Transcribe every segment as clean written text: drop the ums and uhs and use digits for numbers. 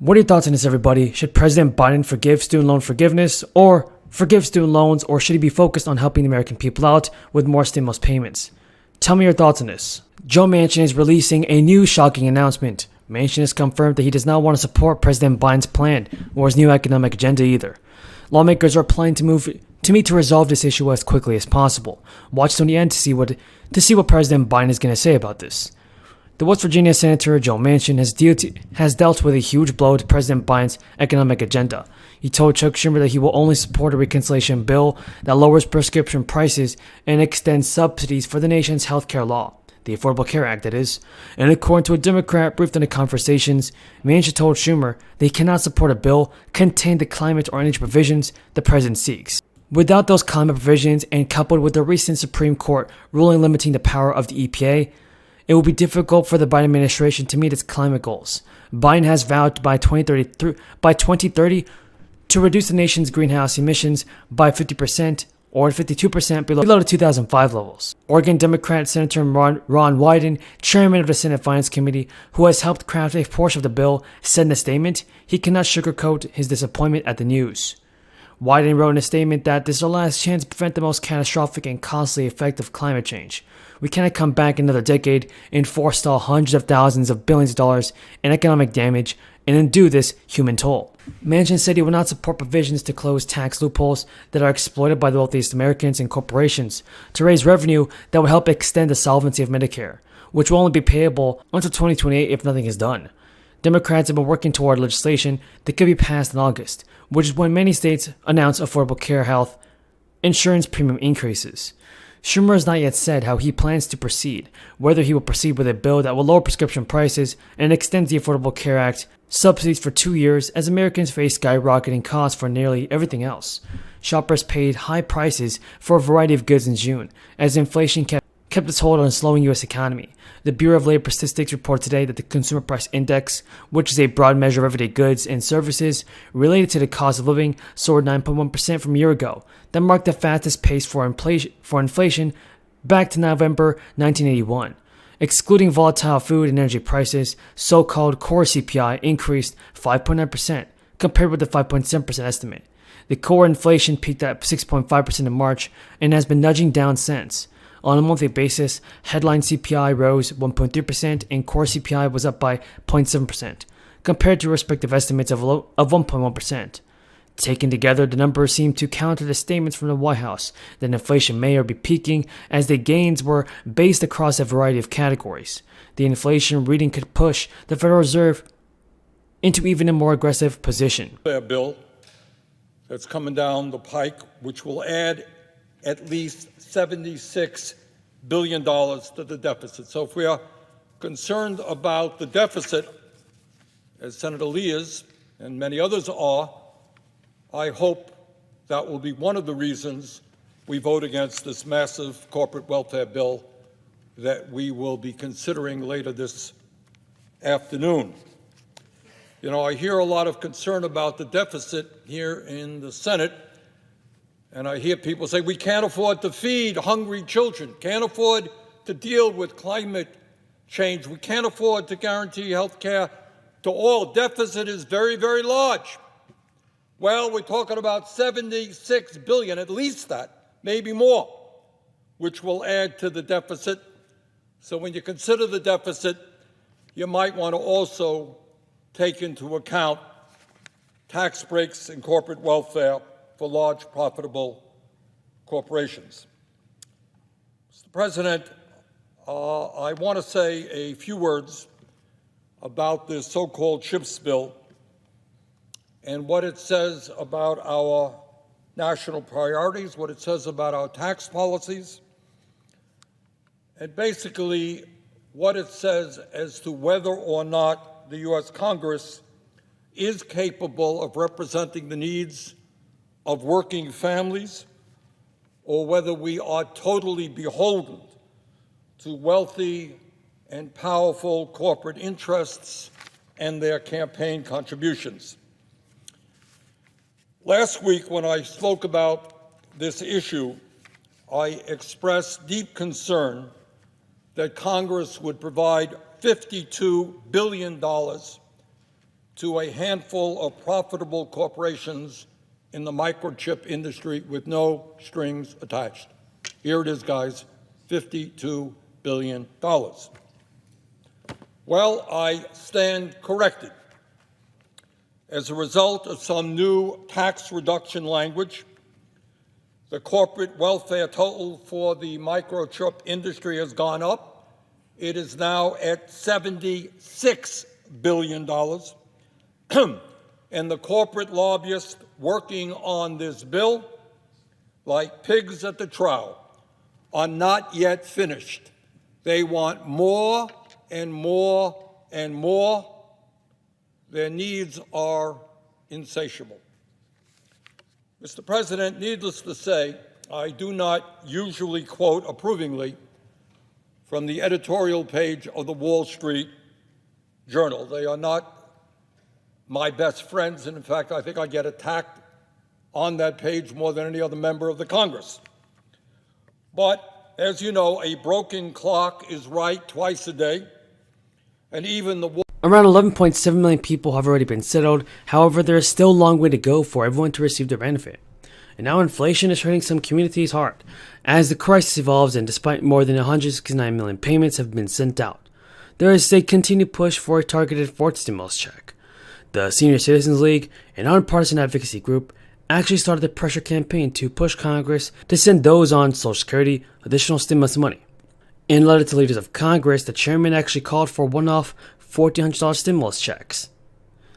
What are your thoughts on this, everybody? Should President Biden forgive student loan forgiveness or forgive student loans, or should he be focused on helping the American people out with more stimulus payments? Tell me your thoughts on this. Joe Manchin is releasing a new shocking announcement. Manchin has confirmed that he does not want to support President Biden's plan or his new economic agenda either. Lawmakers are planning to resolve this issue as quickly as possible. Watch till the end to see what President Biden is going to say about this. The West Virginia Senator Joe Manchin has dealt with a huge blow to President Biden's economic agenda. He told Chuck Schumer that he will only support a reconciliation bill that lowers prescription prices and extends subsidies for the nation's healthcare law, the Affordable Care Act, that is. And according to a Democrat briefed on the conversations, Manchin told Schumer that he cannot support a bill containing the climate or energy provisions the president seeks. Without those climate provisions, and coupled with the recent Supreme Court ruling limiting the power of the EPA, it will be difficult for the Biden administration to meet its climate goals. Biden has vowed by 2030 to reduce the nation's greenhouse emissions by 50% or 52% below the 2005 levels. Oregon Democrat Senator Ron Wyden, chairman of the Senate Finance Committee, who has helped craft a portion of the bill, said in a statement he cannot sugarcoat his disappointment at the news. Wyden wrote in a statement that this is our last chance to prevent the most catastrophic and costly effect of climate change. We cannot come back another decade and forestall hundreds of thousands of billions of dollars in economic damage and undo this human toll. Manchin said he would not support provisions to close tax loopholes that are exploited by the wealthiest Americans and corporations to raise revenue that would help extend the solvency of Medicare, which will only be payable until 2028 if nothing is done. Democrats have been working toward legislation that could be passed in August, which is when many states announce affordable care health insurance premium increases. Schumer has not yet said how he plans to proceed, whether he will proceed with a bill that will lower prescription prices and extend the Affordable Care Act subsidies for 2 years as Americans face skyrocketing costs for nearly everything else. Shoppers paid high prices for a variety of goods in June as inflation kept its hold on a slowing U.S. economy. The Bureau of Labor Statistics reported today that the Consumer Price Index, which is a broad measure of everyday goods and services related to the cost of living, soared 9.1% from a year ago. That marked the fastest pace for inflation back to November 1981. Excluding volatile food and energy prices, so-called core CPI increased 5.9% compared with the 5.7% estimate. The core inflation peaked at 6.5% in March and has been nudging down since. On a monthly basis, headline CPI rose 1.3% and core CPI was up by 0.7%, compared to respective estimates of 1.1%. Taken together, the numbers seem to counter the statements from the White House that inflation may be peaking, as the gains were based across a variety of categories. The inflation reading could push the Federal Reserve into even a more aggressive position. A bill that's coming down the pike, which will add at least $76 billion to the deficit. So if we are concerned about the deficit, as Senator Lee is and many others are, I hope that will be one of the reasons we vote against this massive corporate welfare bill that we will be considering later this afternoon. You know, I hear a lot of concern about the deficit here in the Senate, and I hear people say, we can't afford to feed hungry children, can't afford to deal with climate change, we can't afford to guarantee health care to all. Deficit is very, very large. Well, we're talking about $76 billion, at least that, maybe more, which will add to the deficit. So when you consider the deficit, you might want to also take into account tax breaks and corporate welfare for large, profitable corporations. Mr. President, I want to say a few words about this so-called CHIPS bill and what it says about our national priorities, what it says about our tax policies, and basically what it says as to whether or not the U.S. Congress is capable of representing the needs of working families, or whether we are totally beholden to wealthy and powerful corporate interests and their campaign contributions. Last week, when I spoke about this issue, I expressed deep concern that Congress would provide $52 billion to a handful of profitable corporations in the microchip industry with no strings attached. Here it is, guys, $52 billion. Well, I stand corrected. As a result of some new tax reduction language, the corporate welfare total for the microchip industry has gone up. It is now at $76 billion. And the corporate lobbyists working on this bill, like pigs at the trough, are not yet finished. They want more and more and more. Their needs are insatiable. Mr. President, needless to say, I do not usually quote approvingly from the editorial page of the Wall Street Journal. They are not my best friends, and in fact, I think I get attacked on that page more than any other member of the Congress. But as you know, a broken clock is right twice a day, and even the Around 11.7 million people have already been settled. However, there is still a long way to go for everyone to receive their benefit. And now inflation is hurting some communities hard as the crisis evolves, and despite more than 169 million payments have been sent out, there is a continued push for a targeted fourth stimulus check. The Senior Citizens League, an nonpartisan advocacy group, actually started a pressure campaign to push Congress to send those on Social Security additional stimulus money. In a letter to leaders of Congress, the chairman actually called for one-off $1,400 stimulus checks.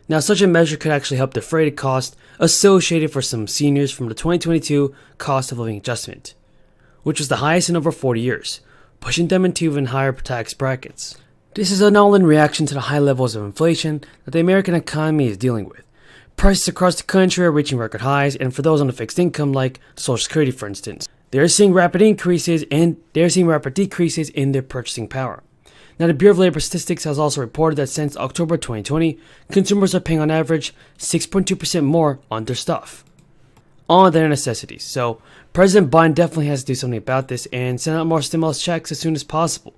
Now, such a measure could actually help defray the cost associated for some seniors from the 2022 cost of living adjustment, which was the highest in over 40 years, pushing them into even higher tax brackets. This is an all-in reaction to the high levels of inflation that the American economy is dealing with. Prices across the country are reaching record highs, and for those on a fixed income like Social Security, for instance, they're seeing rapid decreases in their purchasing power. Now, the Bureau of Labor Statistics has also reported that since October 2020, consumers are paying on average 6.2% more on their stuff, on their necessities. So, President Biden definitely has to do something about this and send out more stimulus checks as soon as possible.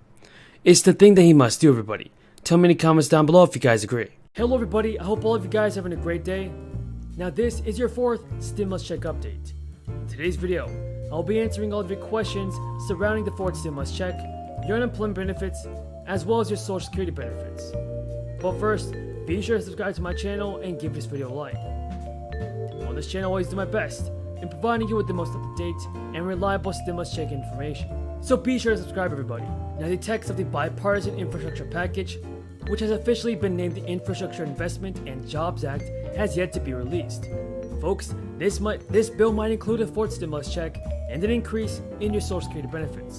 It's the thing that he must do, everybody. Tell me in the comments down below if you guys agree. Hello, everybody. I hope all of you guys are having a great day. Now, this is your fourth stimulus check update. In today's video, I'll be answering all of your questions surrounding the fourth stimulus check, your unemployment benefits, as well as your Social Security benefits. But first, be sure to subscribe to my channel and give this video a like. On this channel, I always do my best in providing you with the most up-to-date and reliable stimulus check information. So be sure to subscribe, everybody. Now, the text of the bipartisan infrastructure package, which has officially been named the Infrastructure Investment and Jobs Act, has yet to be released. Folks, this bill might include a fourth stimulus check and an increase in your Social Security benefits.